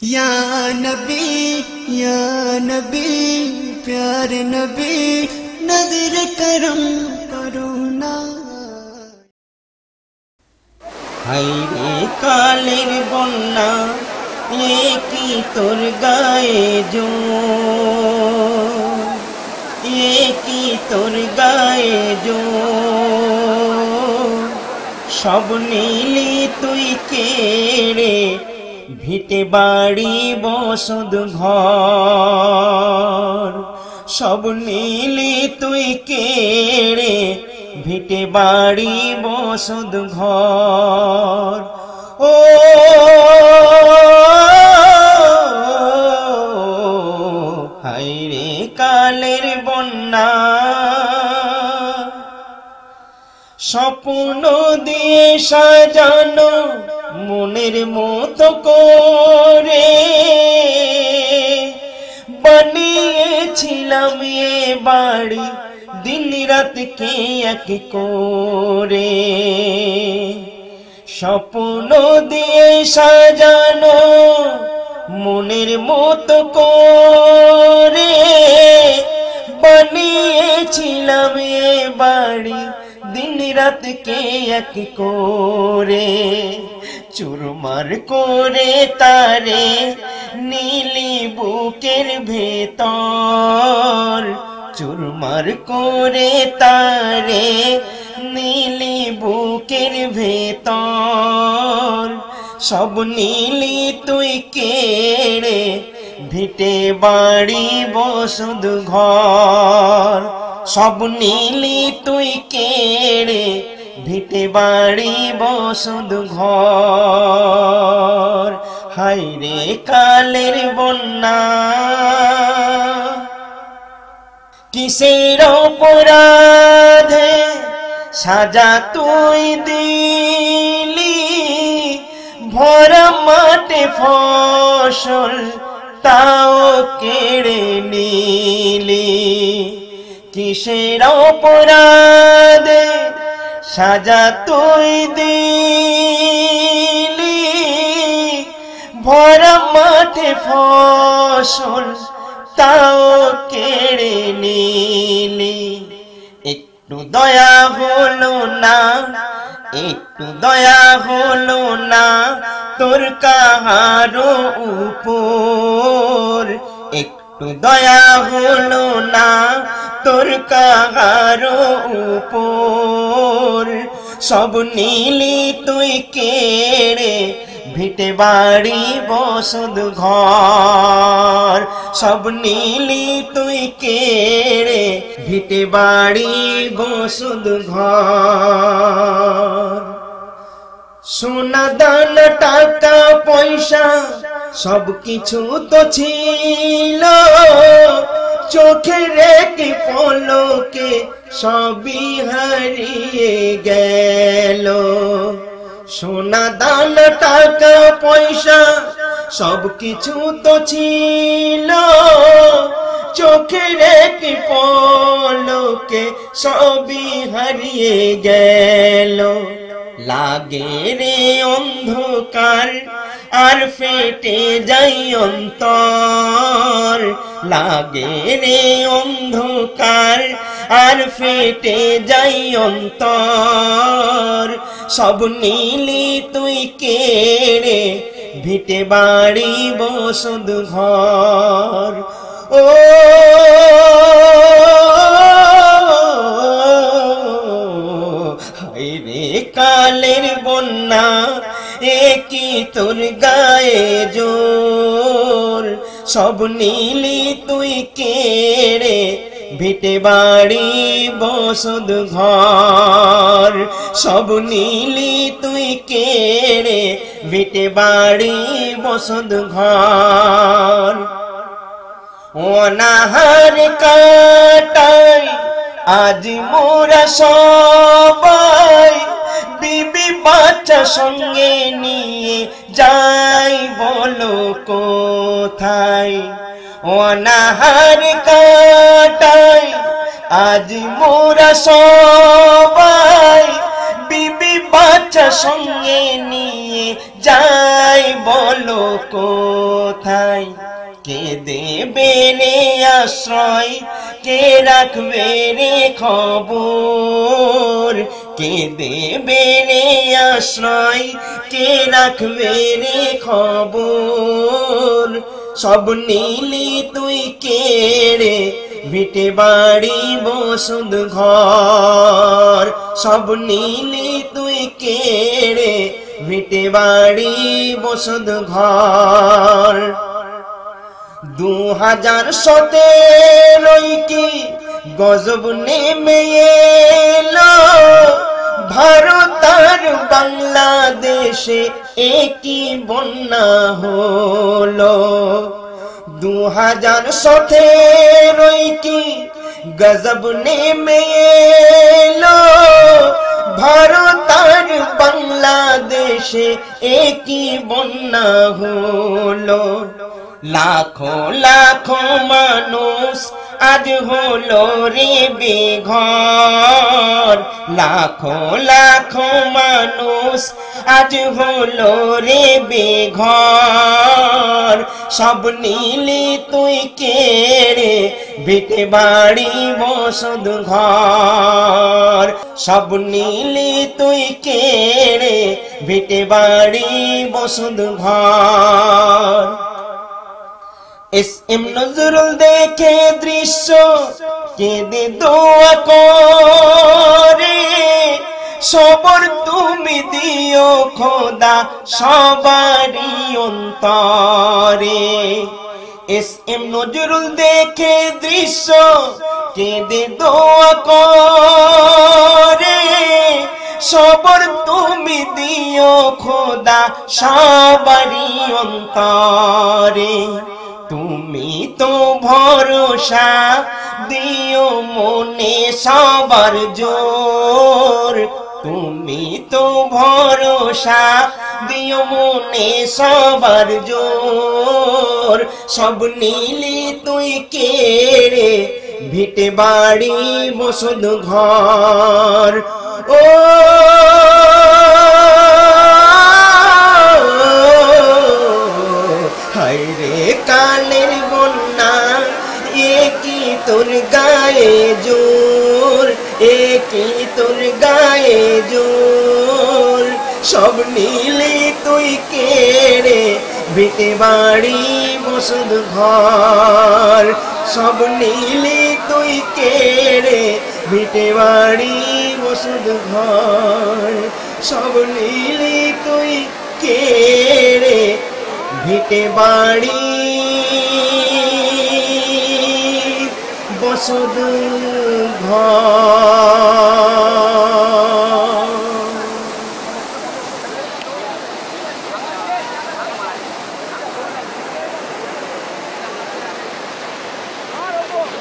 या नबी प्यार नबी नजर करम करो ना। हायरे कालेर बन्ना ये की तोर गाए जो, ये की तोर गाए जो, सब नीली तुई केड़े ভিটে বাড়ি বসত ঘর, সব নীলি তুই কেড়ে ভিটে বাড়ি বসত ঘর। ও হায়রে কালের বন্যা, স্বপ্ন দিয়ে সাজানো মনের মতো করে বানিয়েছিলাম এ বাড়ি দিন রাত কে এক করে। স্বপ্ন দিয়ে সাজানো মনের মতো করে বানিয়েছিলাম এ বাড়ি দিন রাত কে এক করে। চুরমার করে তারে নীলি বুকের ভেতর, চুরমার করে তারে নীলি বুকের ভেতর, সব নীলি তুই কেড়ে ভিটে বাড়ি বসত ঘর, সব নীলি তুই কেড়ে ভিটে বাড়ি বসত ঘর। হায়রে কালের বন্যা, কিসের অপরাধে সাজা তুই দিলি, ভরা মাঠে ফসল তাও কেড়ে নিলি। কিসের অপরাধে সাজা তুই দিলি, ভরা মাঠে ফসল তাও কেড়ে নিলি। একটু দয়া হলো না, একটু দয়া হলো না তোর কাহারো উপর, একটু দয়া হলো না তোর কাহারো উপর, সব নীলি তুই কেড়ে ভিটে বাড়ি বসত ঘর, সব নীলি তুই কেড়ে ভিটে বাড়ি বসত ঘর। সোনা দানা টাকা পয়সা সব কিছু তো ছিল, চোখের একটি পলকে সবই হারিয়ে গেল। সোনা দানা টাকা পয়সা সব কিছু তো ছিল, চোখের একটি পলকে সবই হারিয়ে গেল। লাগে রে অন্ধকার আর ফেটে যাই অন্তর, লাগে রে অন্ধকার আর ফেটে যাই অন্তর, সব নীলি তুই কেড়ে ভিটে বাড়ি বসত ঘর। ও হায়রে কালের বন্যা, এ কি তোর গায়ে জোর, সব নীলি তুই কেড়ে ভিটে বাড়ি বসত ঘর, সব নীলি তুই কেড়ে ভিটে বাড়ি বসত ঘর। অনাহার কাটাই আজ মোরা সবাই, বিবি বাচ্চা সঙ্গে নিয়ে যাই বলো কোথায়। অনাহার কাটাই আজ মোরা সবাই, বিবি বাচ্চা সঙ্গে নিয়ে যাই বলো কোথায়? কে দেবে রে আশ্রয়, কে রাখবে রে খবর? কে দেবে রে আশ্রয়, কে রাখবে রে খবর? সব নীলি তুই কেড়ে, ভিটে বাড়ি বসত ঘর। সব নীলি তুই কেড়ে, ভিটে বাড়ি বসত ঘর। 2017 কি গজব নেমে এলো, ভারত আর বাংলাদেশে একই বন্যা হলো। 2017 কি গজব নেমে এলো, ভারত আর বাংলাদেশে একই বন্যা হলো। লাখো লাখো মানুষ আজ হলো রে বেঘর। লাখো লাখো মানুষ আজ হলো রে বেঘর। সব নীলি তুই কেড়ে, ভিটে বাড়ি বসত ঘর। সব নীলি তুই কেড়ে, ভিটে বাড়ি বসত ঘর। এস.এম. নজরুল দেখে দৃশ্য কেঁদে দোয়া করে, সবর তুমি দিও খোদা সবারই অন্তরে। এস.এম. নজরুল দেখে দৃশ্য কেঁদে দোয়া করে, সবর তুমি দিও খোদা সবারই অন্তরে। তুমি তো ভরসা দিও মনে সবার জোর। তুমি তো ভরসা দিও মনে সবার জোর। সব নীলি তুই কেড়ে, ভিটে বাড়ি বসত ঘর। ও হায় রে কালের বন্যা, একই তোর গায়ে জোর, একই তোর গায়ে জোর। সব নীলি তুই কেড়ে, ভিটে বাড়ি বসত ঘর। সব নীলি তুই কেড়ে, ভিটে বাড়ি বসত ঘর। সব নীলি তুই কেড়ে, ভিটে বাড়ি বসত ঘর।